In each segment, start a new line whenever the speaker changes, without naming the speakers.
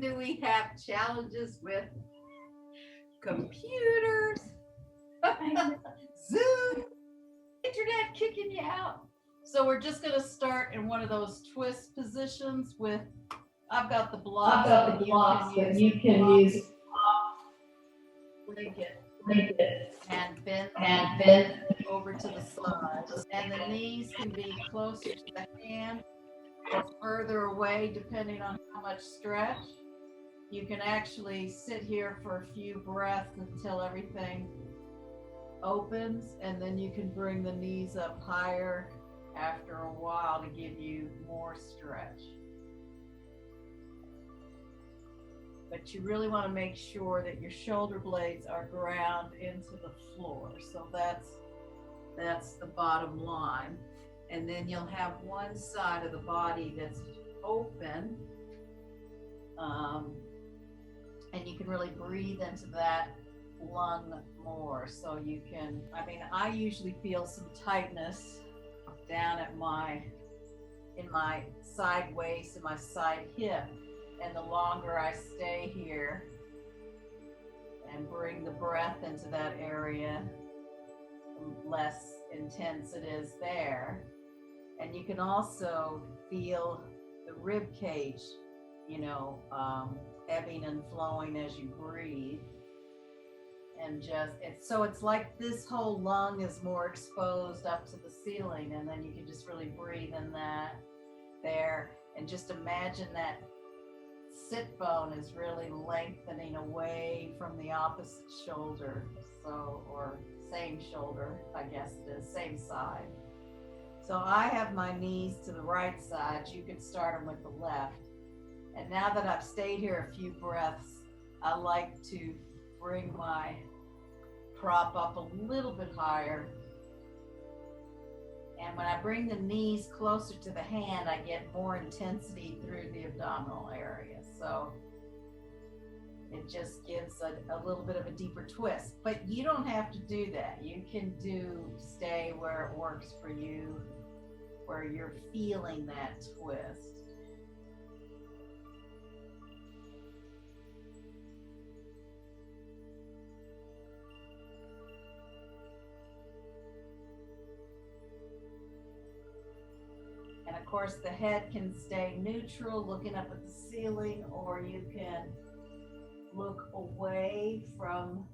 do we have challenges with computers? Zoom, internet kicking you out. So we're just going to start in one of those twist positions with, I've got the blocks that you can use. Break it. And bend over to the side. And the knees can be closer to the hand or further away depending on how much stretch. You can actually sit here for a few breaths until everything opens, and then you can bring the knees up higher after a while to give you more stretch. But you really want to make sure that your shoulder blades are ground into the floor. So that's the bottom line. And then you'll have one side of the body that's open. And you can really breathe into that lung more. So you can, I usually feel some tightness down at in my side waist and my side hip. And the longer I stay here and bring the breath into that area, the less intense it is there. And you can also feel the rib cage, ebbing and flowing as you breathe. And so it's like this whole lung is more exposed up to the ceiling, and then you can just really breathe in that there, and just imagine that sit bone is really lengthening away from the opposite shoulder, or same shoulder, I guess it is, same side. So I have my knees to the right side. You could start them with the left. And now that I've stayed here a few breaths, I like to bring my prop up a little bit higher. And when I bring the knees closer to the hand, I get more intensity through the abdominal area. So it just gives a little bit of a deeper twist. But you don't have to do that. You can stay where it works for you, where you're feeling that twist. And of course, the head can stay neutral, looking up at the ceiling, or you can look away from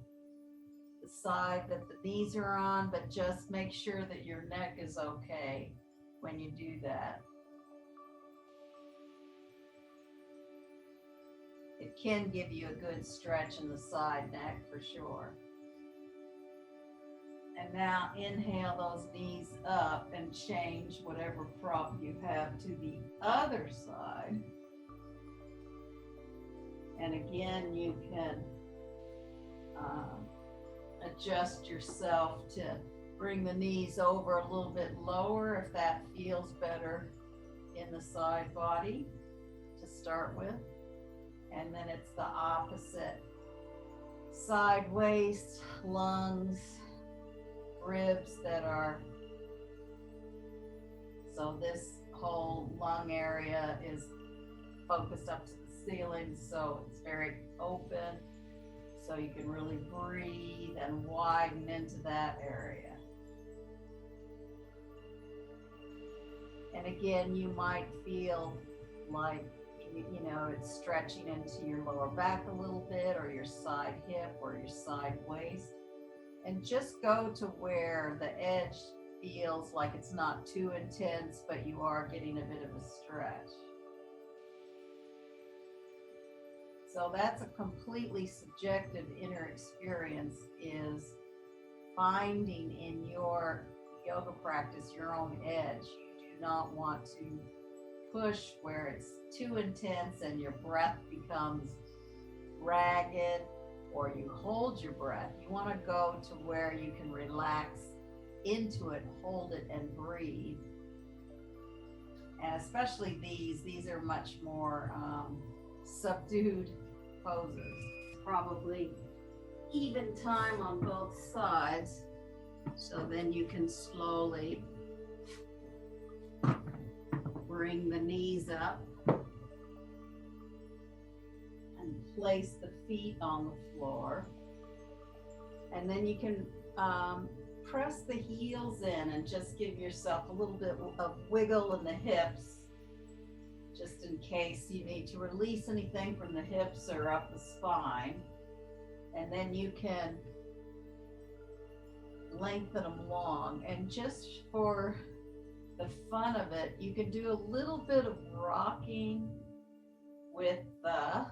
the side that the knees are on, but just make sure that your neck is okay when you do that. It can give you a good stretch in the side neck for sure. And now inhale those knees up and change whatever prop you have to the other side. And again, you can adjust yourself to bring the knees over a little bit lower if that feels better in the side body to start with. And then it's the opposite. Side waist, lungs, ribs that are, so this whole lung area is focused up to the ceiling, so it's very open, so you can really breathe and widen into that area. And again, you might feel like it's stretching into your lower back a little bit, or your side hip, or your side waist. And just go to where the edge feels like it's not too intense, but you are getting a bit of a stretch. So that's a completely subjective inner experience, is finding in your yoga practice your own edge. You do not want to push where it's too intense and your breath becomes ragged, or you hold your breath. You want to go to where you can relax into it, hold it, and breathe. And especially these are much more subdued poses. Probably even time on both sides. So then you can slowly bring the knees up. place the feet on the floor. And then you can press the heels in and just give yourself a little bit of wiggle in the hips, just in case you need to release anything from the hips or up the spine. And then you can lengthen them long. And just for the fun of it, you can do a little bit of rocking with the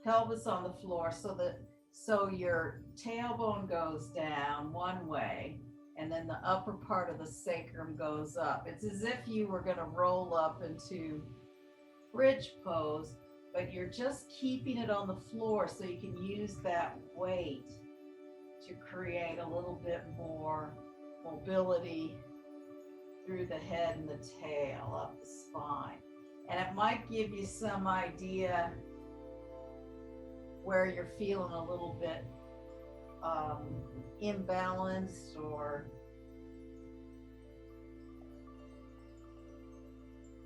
pelvis on the floor so your tailbone goes down one way and then the upper part of the sacrum goes up. It's as if you were going to roll up into bridge pose, but you're just keeping it on the floor so you can use that weight to create a little bit more mobility through the head and the tail, up the spine. And it might give you some idea where you're feeling a little bit imbalanced, or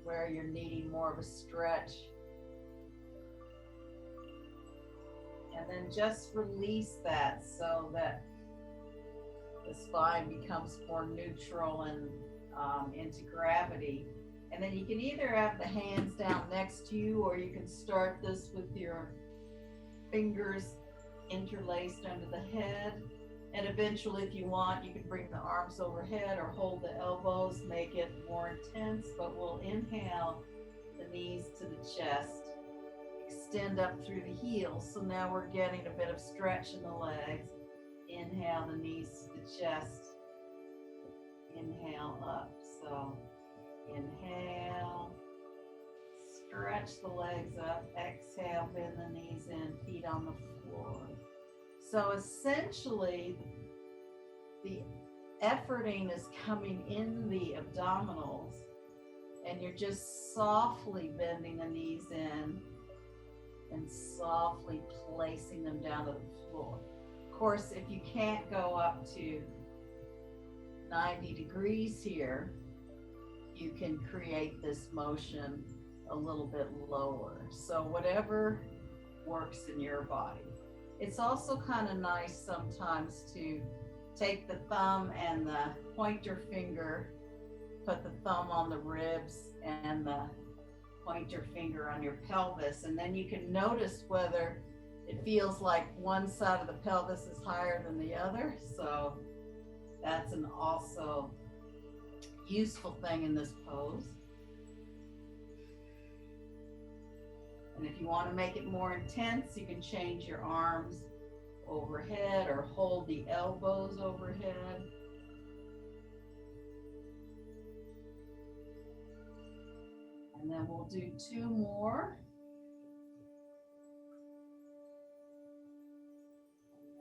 where you're needing more of a stretch. And then just release that so that the spine becomes more neutral and into gravity. And then you can either have the hands down next to you, or you can start this with your fingers interlaced under the head. And eventually, if you want, you can bring the arms overhead or hold the elbows, make it more intense. But we'll inhale the knees to the chest, extend up through the heels. So now we're getting a bit of stretch in the legs. Inhale the knees to the chest. Inhale up. So inhale, stretch the legs up. Exhale, bend the knees in, feet on the floor. So essentially, the efforting is coming in the abdominals, and you're just softly bending the knees in and softly placing them down to the floor. Of course, if you can't go up to 90 degrees here, you can create this motion a little bit lower. So whatever works in your body. It's also kind of nice sometimes to take the thumb and the pointer finger, put the thumb on the ribs and the pointer finger on your pelvis, and then you can notice whether it feels like one side of the pelvis is higher than the other. So that's an also useful thing in this pose. And if you want to make it more intense, you can change your arms overhead or hold the elbows overhead. And then we'll do two more.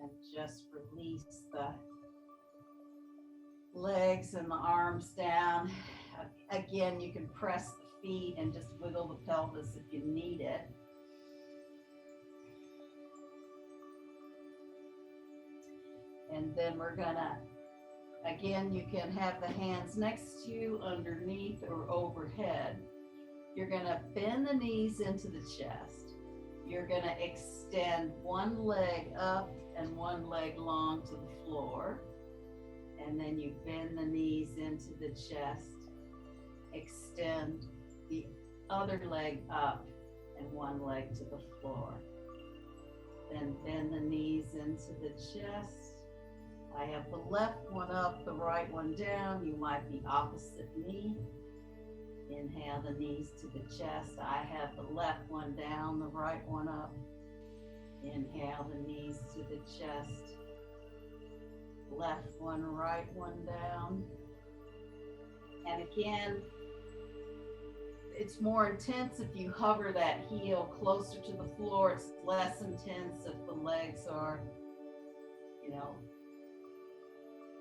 And just release the legs and the arms down. Again, you can press the feet and just wiggle the pelvis if you need it. And then we're gonna, again, you can have the hands next to you, underneath or overhead. You're gonna bend the knees into the chest. You're gonna extend one leg up and one leg long to the floor. And then you bend the knees into the chest, extend the other leg up and one leg to the floor. Then bend the knees into the chest. I have the left one up, the right one down. You might be opposite me. Inhale the knees to the chest. I have the left one down, the right one up. Inhale the knees to the chest. Left one, right one down. And again, it's more intense if you hover that heel closer to the floor. It's less intense if the legs are, you know,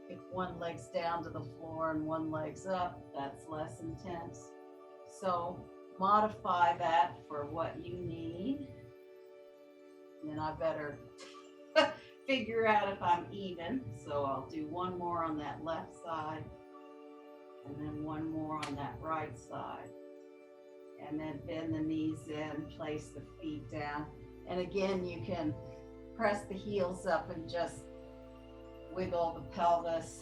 if one leg's down to the floor and one leg's up, that's less intense. So modify that for what you need. And then I better figure out if I'm even. So I'll do one more on that left side and then one more on that right side. And then bend the knees in, place the feet down. And again, you can press the heels up and just wiggle the pelvis,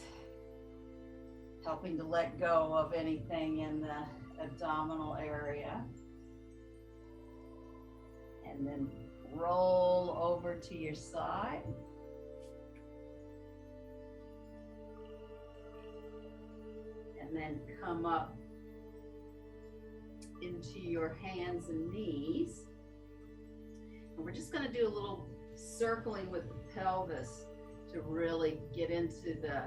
helping to let go of anything in the abdominal area. And then roll over to your side. And then come up into your hands and knees. And we're just going to do a little circling with the pelvis to really get into the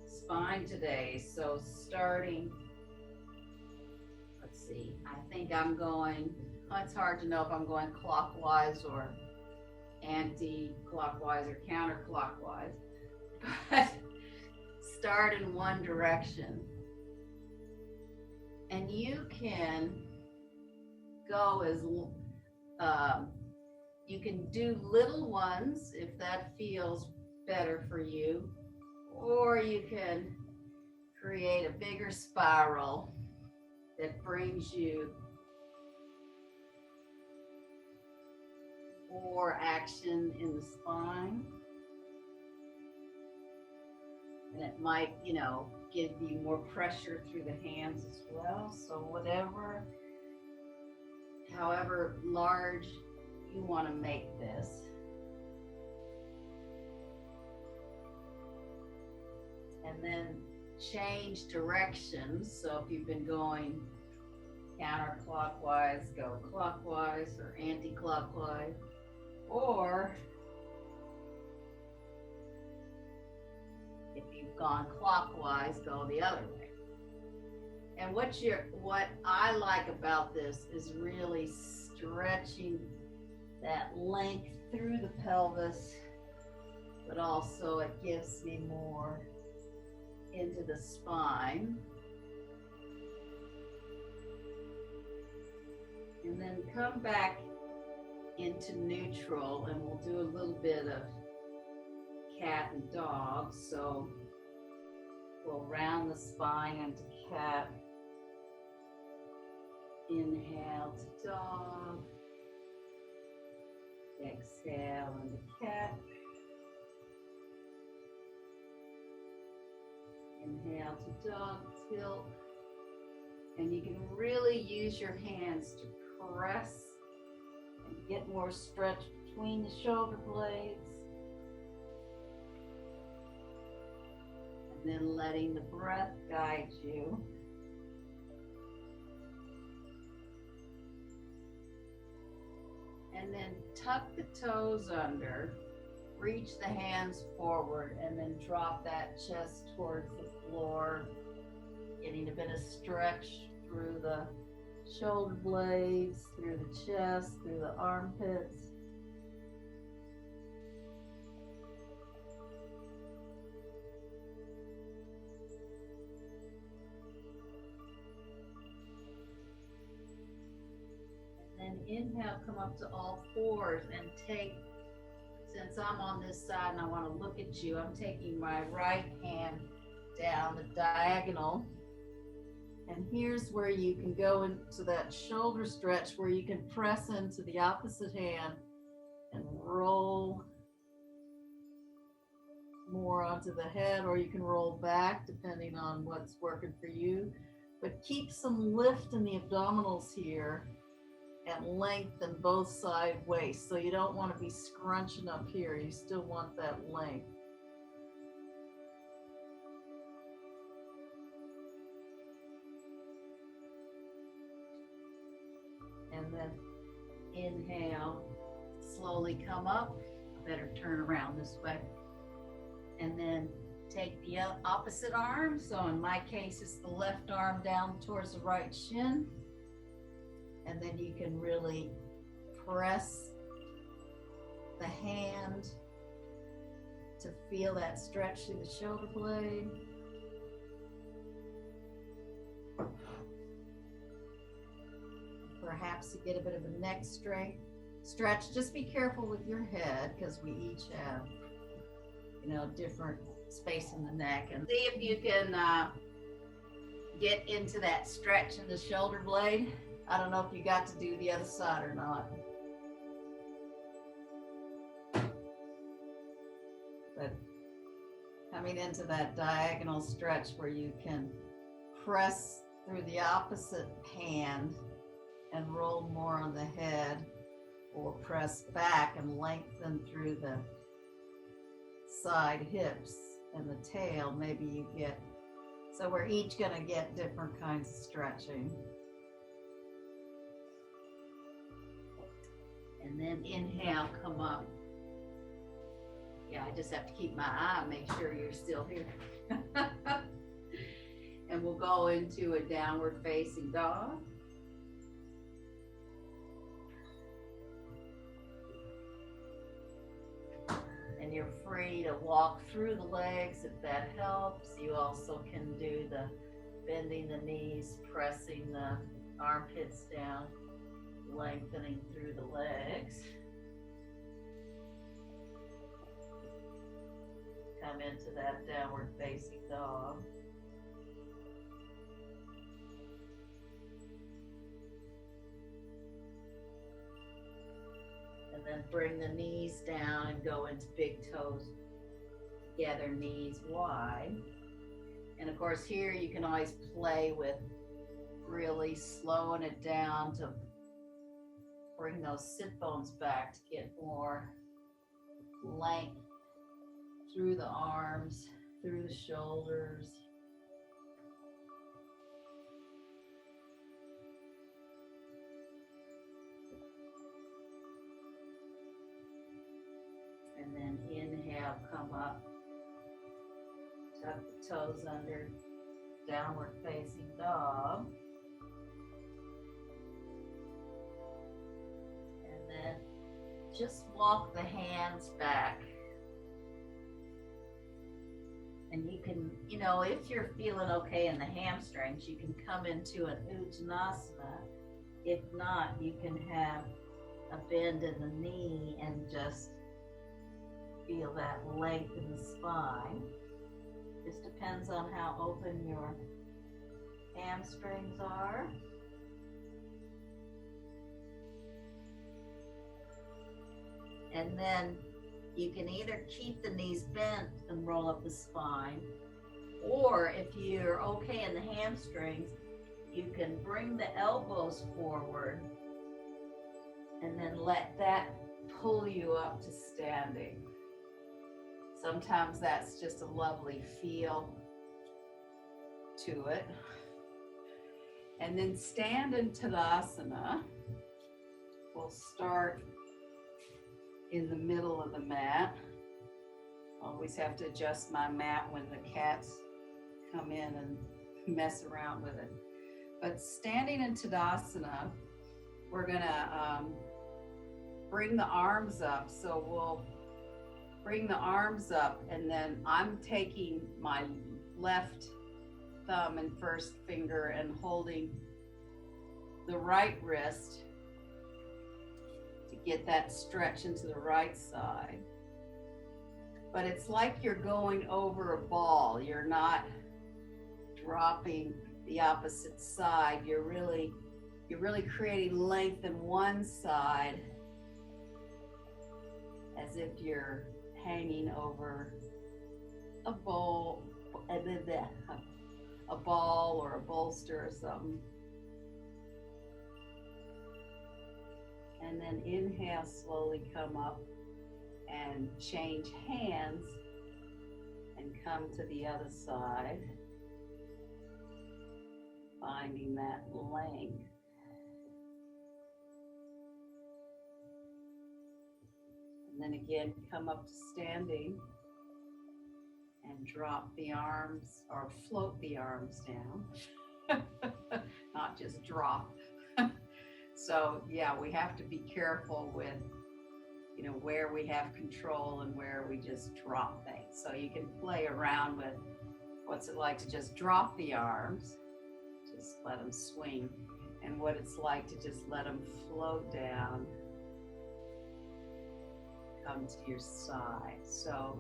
spine today. So starting, let's see, I think I'm going, it's hard to know if I'm going clockwise or anti-clockwise or counterclockwise, but start in one direction. And you can go as, you can do little ones if that feels better for you, or you can create a bigger spiral that brings you more action in the spine. And it might, you know, give you more pressure through the hands as well. So whatever, however large you want to make this. And then change directions. So if you've been going counterclockwise, go clockwise or anti-clockwise, or if you've gone clockwise, go the other way. And what I like about this is really stretching that length through the pelvis, but also it gives me more into the spine. And then come back into neutral, and we'll do a little bit of cat and dog. So we'll round the spine into cat. Inhale to dog. Exhale into cat. Inhale to dog, tilt. And you can really use your hands to press and get more stretch between the shoulder blades. And then letting the breath guide you. And then tuck the toes under, reach the hands forward, and then drop that chest towards the floor, getting a bit of stretch through the shoulder blades, through the chest, through the armpits. And inhale, come up to all fours and take, since I'm on this side and I want to look at you, I'm taking my right hand down the diagonal. And here's where you can go into that shoulder stretch where you can press into the opposite hand and roll more onto the head, or you can roll back depending on what's working for you. But keep some lift in the abdominals here and lengthen both side waists. So you don't want to be scrunching up here. You still want that length. And then inhale, slowly come up. I better turn around this way. And then take the opposite arm. So in my case, it's the left arm down towards the right shin. And then you can really press the hand to feel that stretch through the shoulder blade. Perhaps you get a bit of a neck stretch. Just be careful with your head because we each have, you know, different space in the neck. And see if you can get into that stretch in the shoulder blade. I don't know if you got to do the other side or not. But coming into that diagonal stretch where you can press through the opposite hand and roll more on the head, or press back and lengthen through the side hips and the tail. Maybe you get, so we're each going to get different kinds of stretching. And then inhale, come up. Yeah, I just have to keep my eye, make sure you're still here. And we'll go into a downward facing dog. And you're free to walk through the legs if that helps. You also can do the bending the knees, pressing the armpits down, lengthening through the legs. Come into that downward facing dog. And then bring the knees down and go into big toes together, knees wide. And of course here you can always play with really slowing it down to bring those sit bones back to get more length through the arms, through the shoulders. And then inhale, come up, tuck the toes under, downward facing dog. And then just walk the hands back. And you can, you know, if you're feeling okay in the hamstrings, you can come into an Uttanasana. If not, you can have a bend in the knee and just feel that length in the spine. Just depends on how open your hamstrings are. And then you can either keep the knees bent and roll up the spine, or if you're okay in the hamstrings, you can bring the elbows forward and then let that pull you up to standing. Sometimes that's just a lovely feel to it. And then stand in Tadasana. We'll start in the middle of the mat. Always have to adjust my mat when the cats come in and mess around with it. But standing in Tadasana, we're gonna bring the arms up. So we'll bring the arms up, and then I'm taking my left thumb and first finger and holding the right wrist to get that stretch into the right side. But it's like you're going over a ball. You're not dropping the opposite side. You're really creating length in one side, as if you're hanging over a bowl, a ball or a bolster or something. And then inhale, slowly come up and change hands and come to the other side, finding that length. And then again, come up to standing and drop the arms, or float the arms down, not just drop. So yeah, we have to be careful with, you know, where we have control and where we just drop things. So you can play around with what's it like to just drop the arms, just let them swing, and what it's like to just let them float down, come to your side. So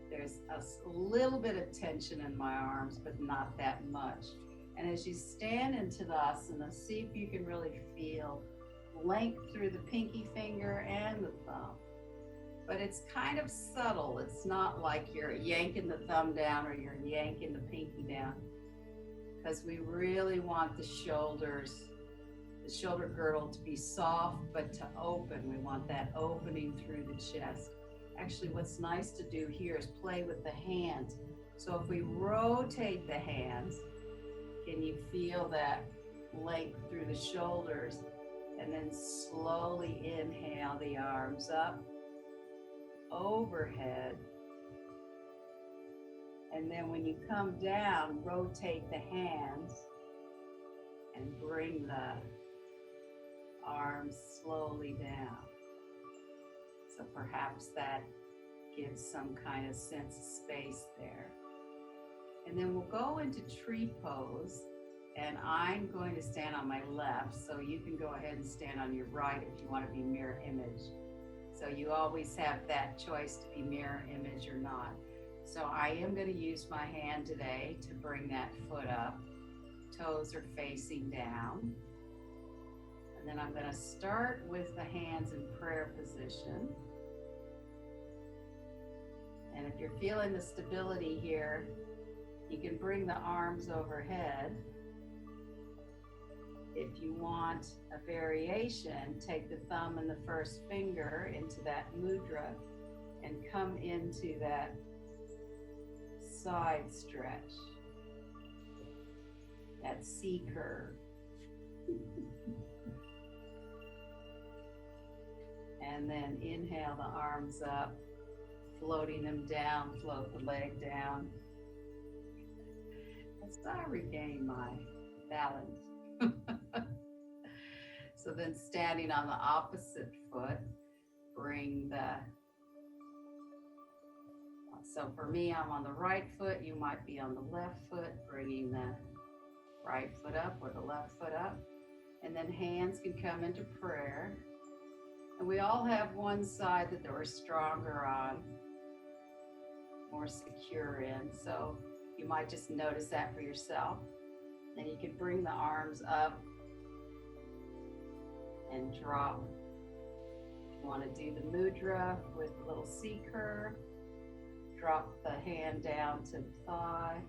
there's a little bit of tension in my arms, but not that much. And as you stand in Tadasana, see if you can really feel length through the pinky finger and the thumb. but it's kind of subtle. It's not like you're yanking the thumb down or you're yanking the pinky down, because we really want the shoulder girdle to be soft but to open. We want that opening through the chest. Actually, what's nice to do here is play with the hands. So if we rotate the hands, can you feel that length through the shoulders? And then slowly inhale the arms up, overhead. And then when you come down, rotate the hands and bring the arms slowly down. So perhaps that gives some kind of sense of space there. And then we'll go into tree pose, and I'm going to stand on my left, so you can go ahead and stand on your right if you want to be mirror image. So you always have that choice to be mirror image or not. So I am going to use my hand today to bring that foot up. Toes are facing down. And then I'm going to start with the hands in prayer position. And if you're feeling the stability here, you can bring the arms overhead. If you want a variation, take the thumb and the first finger into that mudra and come into that side stretch, that C curve. And then inhale the arms up, floating them down, float the leg down. As I regain my balance. So then standing on the opposite foot, so for me, I'm on the right foot, you might be on the left foot, bringing the right foot up or the left foot up. And then hands can come into prayer. And we all have one side that we're stronger on, more secure in. So you might just notice that for yourself. Then you can bring the arms up and drop. You want to do the mudra with a little C curve. Drop the hand down to the thigh.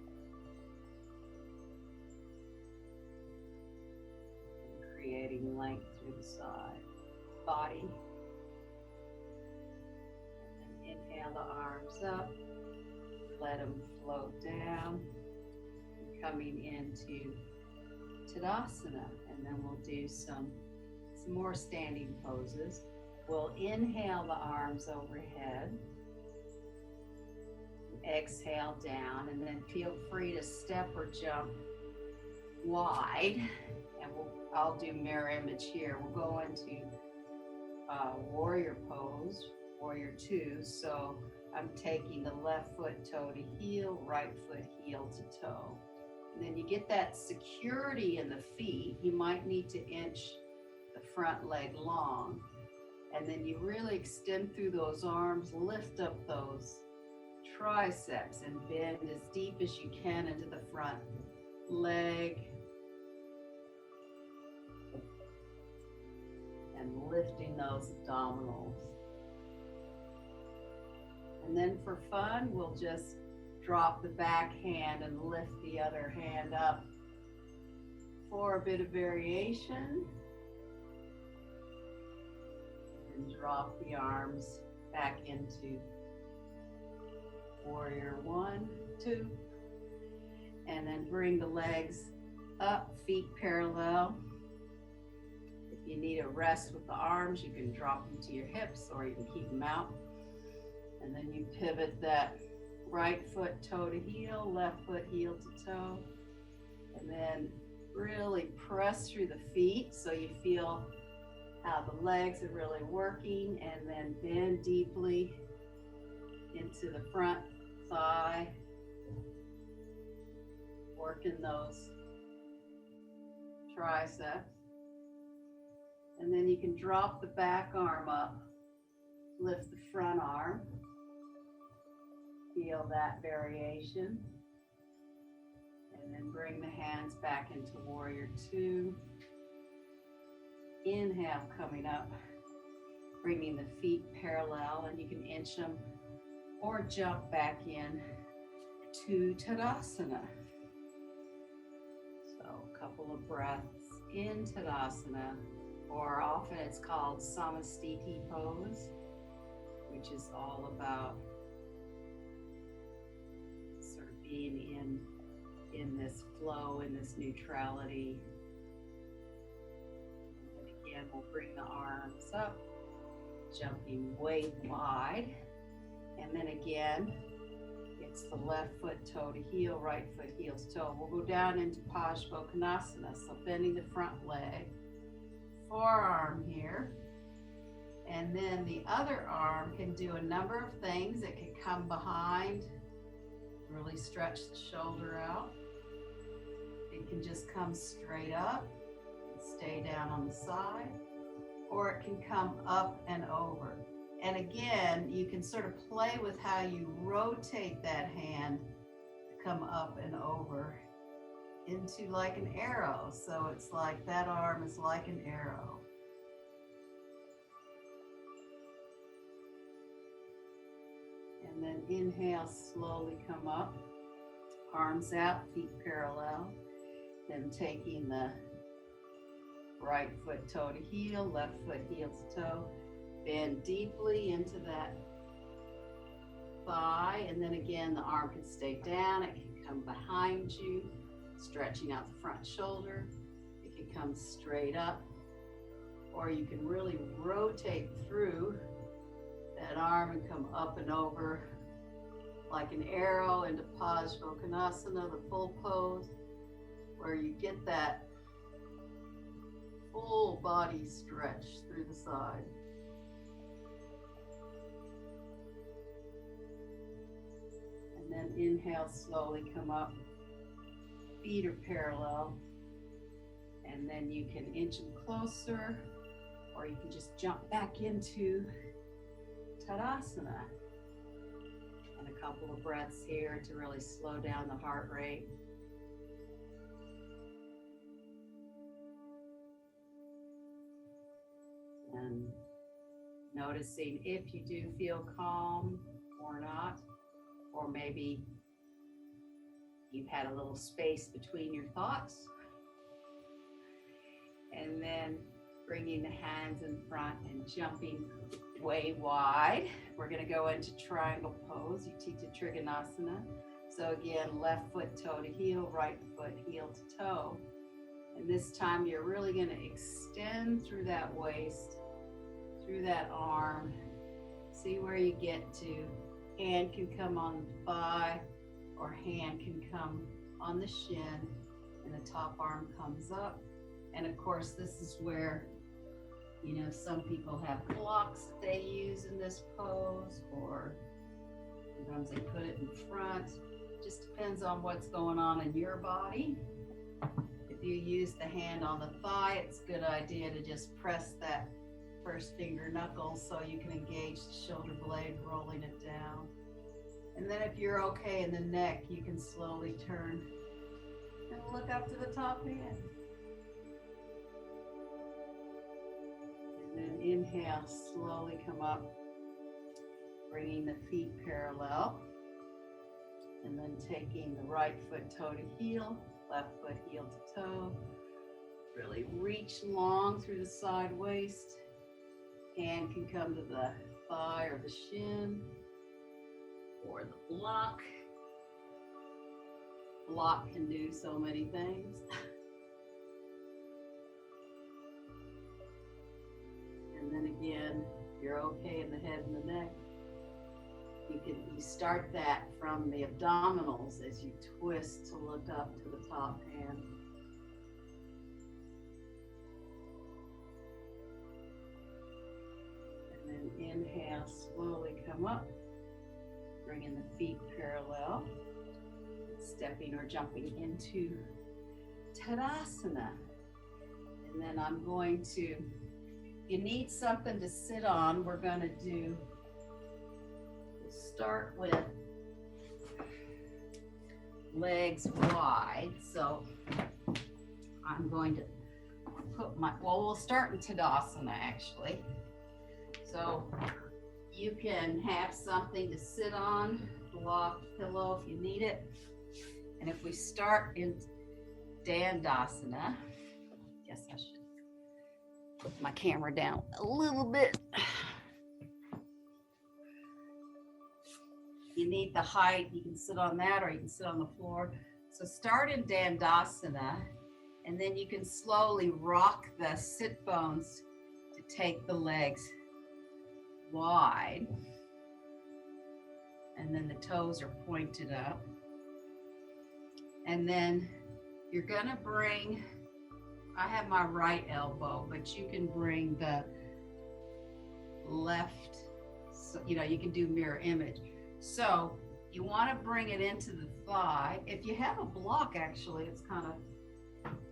Creating length through the body. And then inhale the arms up. Let them float down. Coming into Tadasana, and then we'll do some more standing poses. We'll inhale the arms overhead, exhale down, and then feel free to step or jump wide. And I'll do mirror image here. We'll go into warrior pose, warrior two. So I'm taking the left foot toe to heel, right foot heel to toe. And then you get that security in the feet. You might need to inch the front leg long. And then you really extend through those arms, lift up those triceps and bend as deep as you can into the front leg. And lifting those abdominals. And then for fun, we'll just drop the back hand and lift the other hand up for a bit of variation. And drop the arms back into warrior 1, 2. And then bring the legs up, feet parallel. If you need a rest with the arms, you can drop them to your hips or you can keep them out. And then you pivot that right foot toe to heel, left foot heel to toe. And then really press through the feet so you feel how the legs are really working, and then bend deeply into the front thigh, working those triceps. And then you can drop the back arm up, lift the front arm. Feel that variation. And then bring the hands back into warrior 2. Inhale, coming up, bringing the feet parallel
parallel, and you can inch them or jump back in to Tadasana. So a couple of breaths in Tadasana, or often it's called Samastiti pose, which is all about sort of being in this flow, in this neutrality. And again, we'll bring the arms up, jumping way wide. And then again, it's the left foot toe to heel, right foot heel to toe. We'll go down into Parsvakonasana, so bending the front leg, forearm here. And then the other arm can do a number of things. It can come behind, really stretch the shoulder out. It can just come straight up and stay down on the side, or it can come up and over. And again, you can sort of play with how you rotate that hand to come up and over into like an arrow. So it's like that arm is like an arrow. And then inhale, slowly come up, arms out, feet parallel. Then taking the right foot toe to heel, left foot heel to toe. Bend deeply into that thigh, and then again the arm can stay down, it can come behind you, stretching out the front shoulder. It can come straight up, or you can really rotate through that arm and come up and over like an arrow into Parsvakonasana, the full pose, where you get that full body stretch through the side. And then inhale, slowly come up, feet are parallel, and then you can inch them closer, or you can just jump back into Tadasana. And a couple of breaths here to really slow down the heart rate. And noticing if you do feel calm or not, or maybe you've had a little space between your thoughts. And then bringing the hands in front and jumping way wide. We're going to go into triangle pose, Utthita Trikonasana. So again, left foot toe to heel, right foot heel to toe. And this time you're really going to extend through that waist, through that arm. See where you get to. Hand can come on the thigh, or hand can come on the shin, and the top arm comes up. And of course, this is where, you know, some people have blocks that they use in this pose, or sometimes they put it in front. Just depends on what's going on in your body. If you use the hand on the thigh, it's a good idea to just press that first finger knuckle so you can engage the shoulder blade, rolling it down. And then if you're okay in the neck, you can slowly turn and look up to the top hand. And then inhale, slowly come up, bringing the feet parallel. And then taking the right foot toe to heel, left foot heel to toe. Really reach long through the side waist. Hand can come to the thigh or the shin, or the block. Block can do so many things. And then again, you're okay in the head and the neck. You start that from the abdominals as you twist to look up to the top hand. And then inhale, slowly come up, bringing the feet parallel, stepping or jumping into Tadasana. And then I'm going to, you need something to sit on. We're going to do, we'll start with legs wide. So I'm going to put my, well, we'll start in Tadasana actually. So You can have something to sit on, block pillow if you need it. And if we start in Dandasana, guess I should put my camera down a little bit. You need the height, you can sit on that or you can sit on the floor. So start in Dandasana, and then you can slowly rock the sit bones to take the legs wide. And then the toes are pointed up. And then you're gonna bring, I have my right elbow, but you can bring the left, so, you know, you can do mirror image. So you wanna bring it into the thigh. If you have a block, actually, it's kind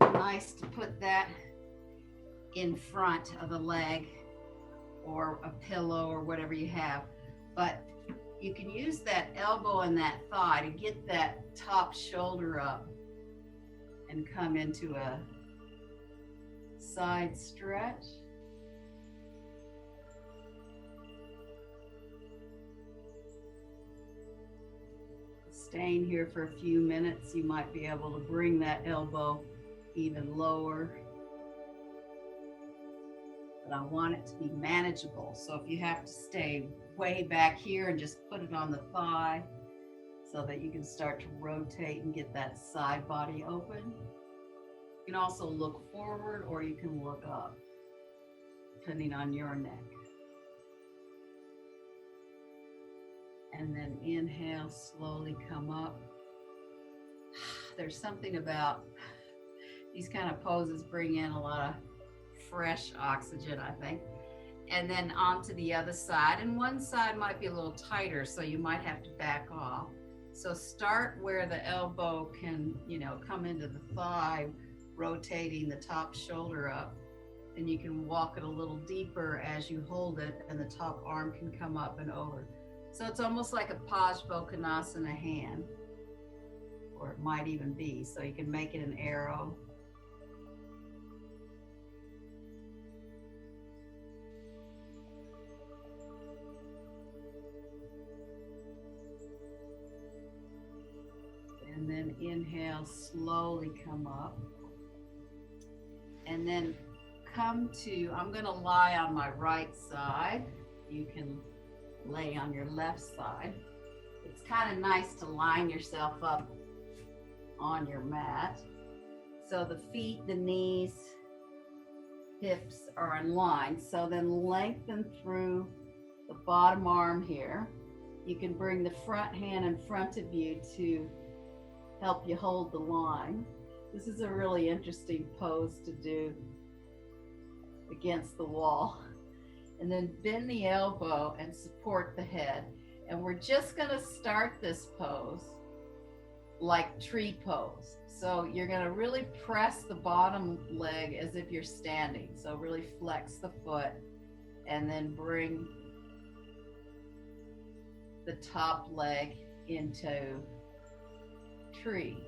of nice to put that in front of the leg or a pillow or whatever you have. But you can use that elbow and that thigh to get that top shoulder up and come into a side stretch. Staying here for a few minutes, you might be able to bring that elbow even lower. But I want it to be manageable. So if you have to stay way back here and just put it on the thigh so that you can start to rotate and get that side body open. You can also look forward or you can look up, depending on your neck. And then inhale, slowly come up. There's something about these kind of poses bring in a lot of fresh oxygen, I think. And then onto the other side. And one side might be a little tighter, so you might have to back off. So start where the elbow can, you know, come into the thigh, rotating the top shoulder up. And you can walk it a little deeper as you hold it, and the top arm can come up and over. So it's almost like a Parsvakonasana hand, or it might even be. So you can make it an arrow. And then inhale, slowly come up. And then come to, I'm gonna lie on my right side. You can lay on your left side. It's kind of nice to line yourself up on your mat. So the feet, the knees, hips are in line. So then lengthen through the bottom arm here. You can bring the front hand in front of you to help you hold the line. This is a really interesting pose to do against the wall. And then bend the elbow and support the head. And we're just gonna start this pose like tree pose. So you're gonna really press the bottom leg as if you're standing. So really flex the foot and then bring the top leg into tree.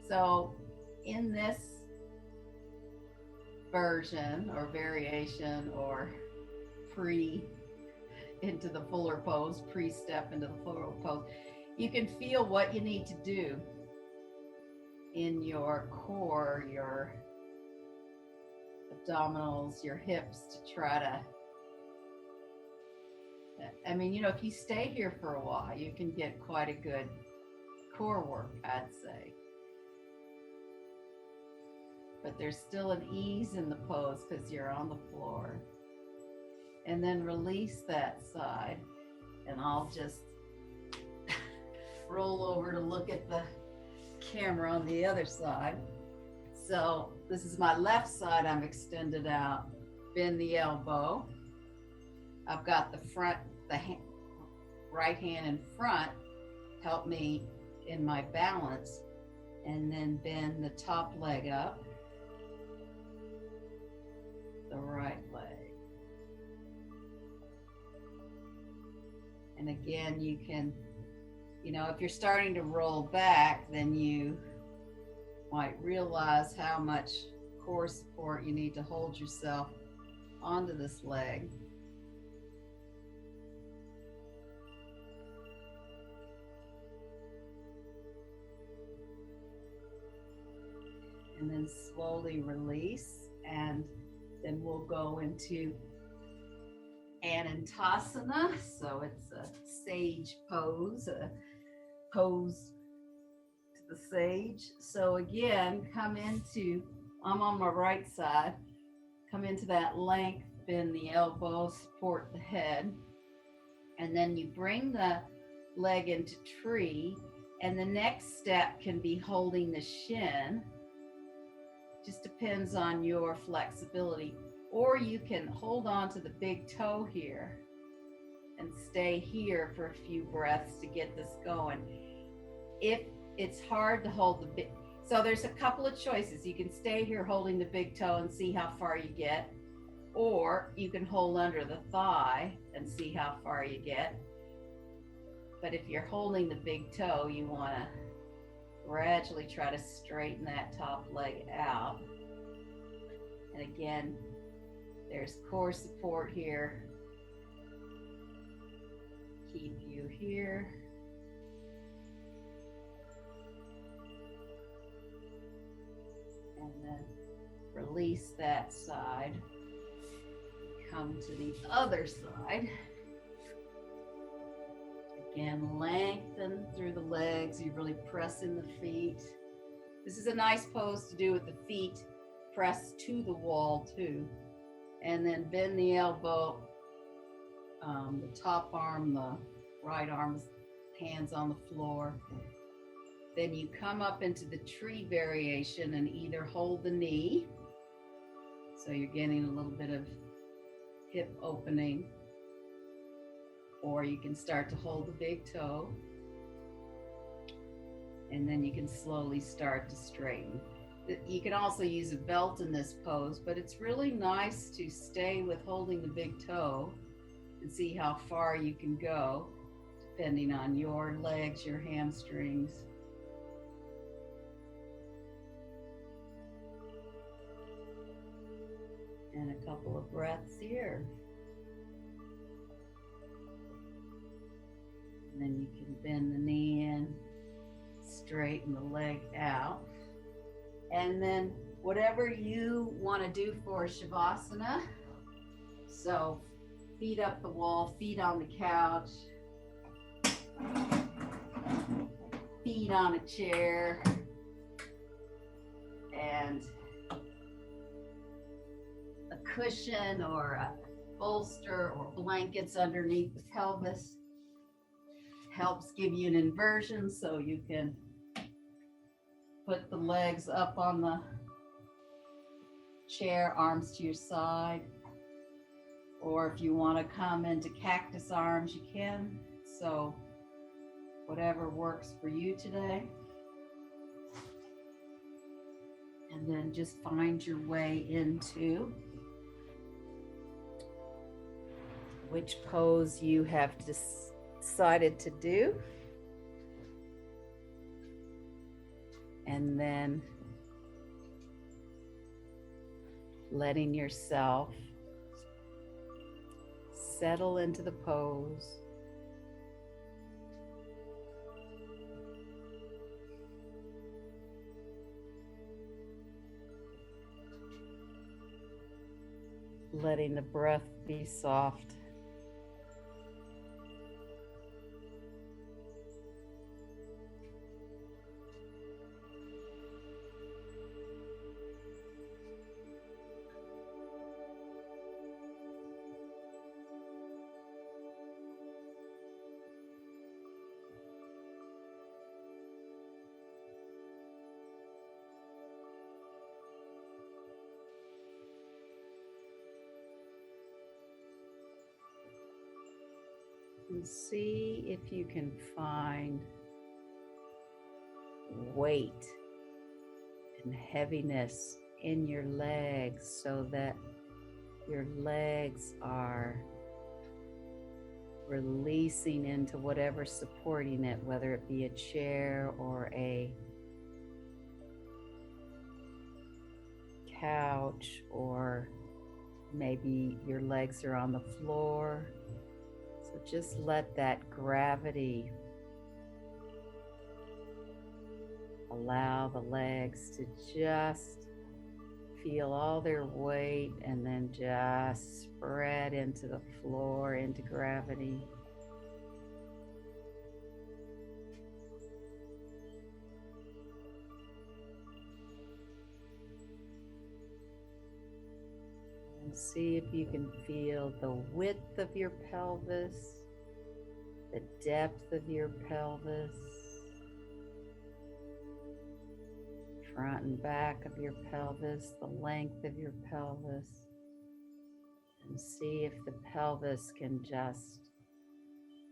So in this version or variation or into the fuller pose, pre-step into the fuller pose, you can feel what you need to do in your core, your abdominals, your hips to try to, I mean, you know, if you stay here for a while, you can get quite a good core work, I'd say. But there's still an ease in the pose because you're on the floor. And then release that side, and I'll just roll over to look at the camera on the other side. So this is my left side, I'm extended out. Bend the elbow. I've got the front, right hand in front, help me in my balance, and then bend the top leg up, the right leg. And again, you can, you know, if you're starting to roll back, then you might realize how much core support you need to hold yourself onto this leg. then slowly release, and then we'll go into Anantasana. So it's a sage pose, a pose to the sage. So again, I'm on my right side, come into that length, bend the elbow, support the head, and then you bring the leg into tree, and the next step can be holding the shin. Just depends on your flexibility. Or you can hold on to the big toe here and stay here for a few breaths to get this going. If it's hard to hold the big, so there's a couple of choices. You can stay here holding the big toe and see how far you get, or you can hold under the thigh and see how far you get. But if you're holding the big toe, you want to gradually try to straighten that top leg out. And again, there's core support here. Keep you here. And then release that side. Come to the other side. Again, lengthen through the legs. You really press in the feet. This is a nice pose to do with the feet pressed to the wall too. And then bend the elbow, the top arm, the right arm, hands on the floor. Then you come up into the tree variation and either hold the knee, so you're getting a little bit of hip opening, or you can start to hold the big toe, and then you can slowly start to straighten. You can also use a belt in this pose, but it's really nice to stay with holding the big toe and see how far you can go, depending on your legs, your hamstrings. And a couple of breaths here. And then you can bend the knee in, straighten the leg out. And then whatever you want to do for Shavasana. So feet up the wall, feet on the couch, feet on a chair, and a cushion or a bolster or blankets underneath the pelvis. Helps give you an inversion so you can put the legs up on the chair, arms to your side. Or if you want to come into cactus arms, you can. So whatever works for you today. And then just find your way into which pose you have decided to do. And then letting yourself settle into the pose. Letting the breath be soft. And see if you can find weight and heaviness in your legs so that your legs are releasing into whatever's supporting it, whether it be a chair or a couch, or maybe your legs are on the floor. So just let that gravity allow the legs to just feel all their weight and then just spread into the floor, into gravity. And see if you can feel the width of your pelvis, the depth of your pelvis, front and back of your pelvis, the length of your pelvis, and see if the pelvis can just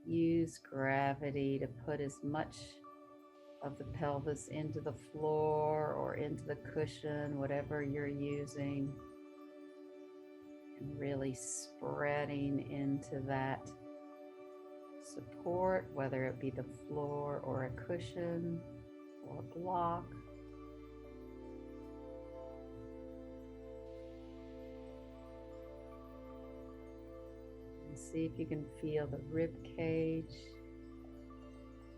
use gravity to put as much of the pelvis into the floor or into the cushion, whatever you're using, and really spreading into that support, whether it be the floor or a cushion or a block. And see if you can feel the rib cage,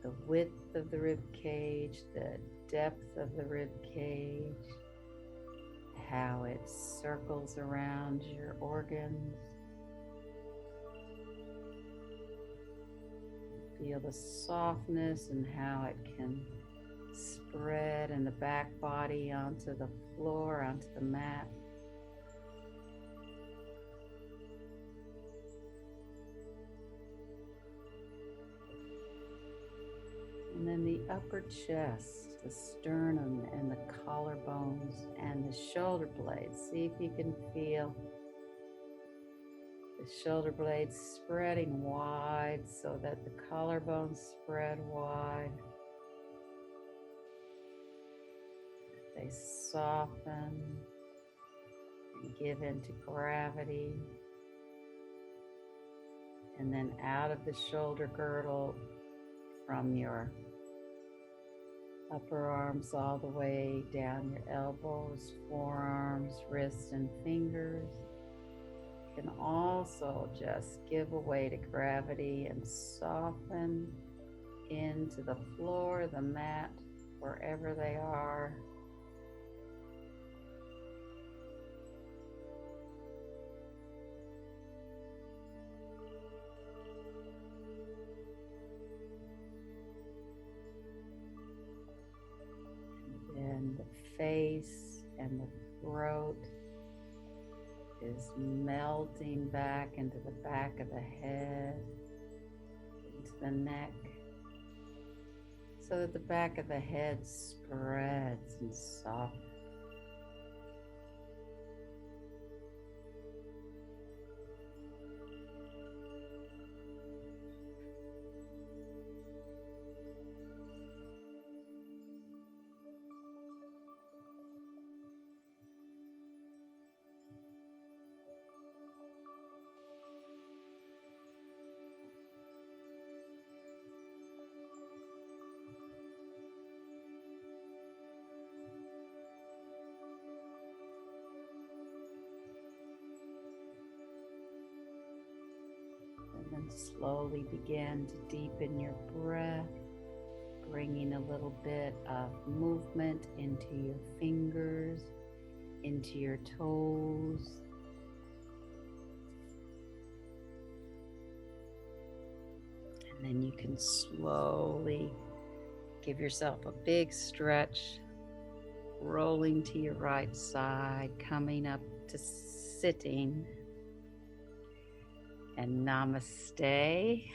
the width of the rib cage, the depth of the rib cage, how it circles around your organs. Feel the softness and how it can spread in the back body onto the floor, onto the mat. And then the upper chest, the sternum and the collarbones and the shoulder blades. See if you can feel the shoulder blades spreading wide so that the collarbones spread wide. They soften and give into gravity. And then out of the shoulder girdle from your upper arms all the way down your elbows, forearms, wrists, and fingers. You can also just give away to gravity and soften into the floor, the mat, wherever they are. And the face and the throat is melting back into the back of the head, into the neck, so that the back of the head spreads and softens. And then slowly begin to deepen your breath, bringing a little bit of movement into your fingers, into your toes. And then you can slowly give yourself a big stretch, rolling to your right side, coming up to sitting. And namaste.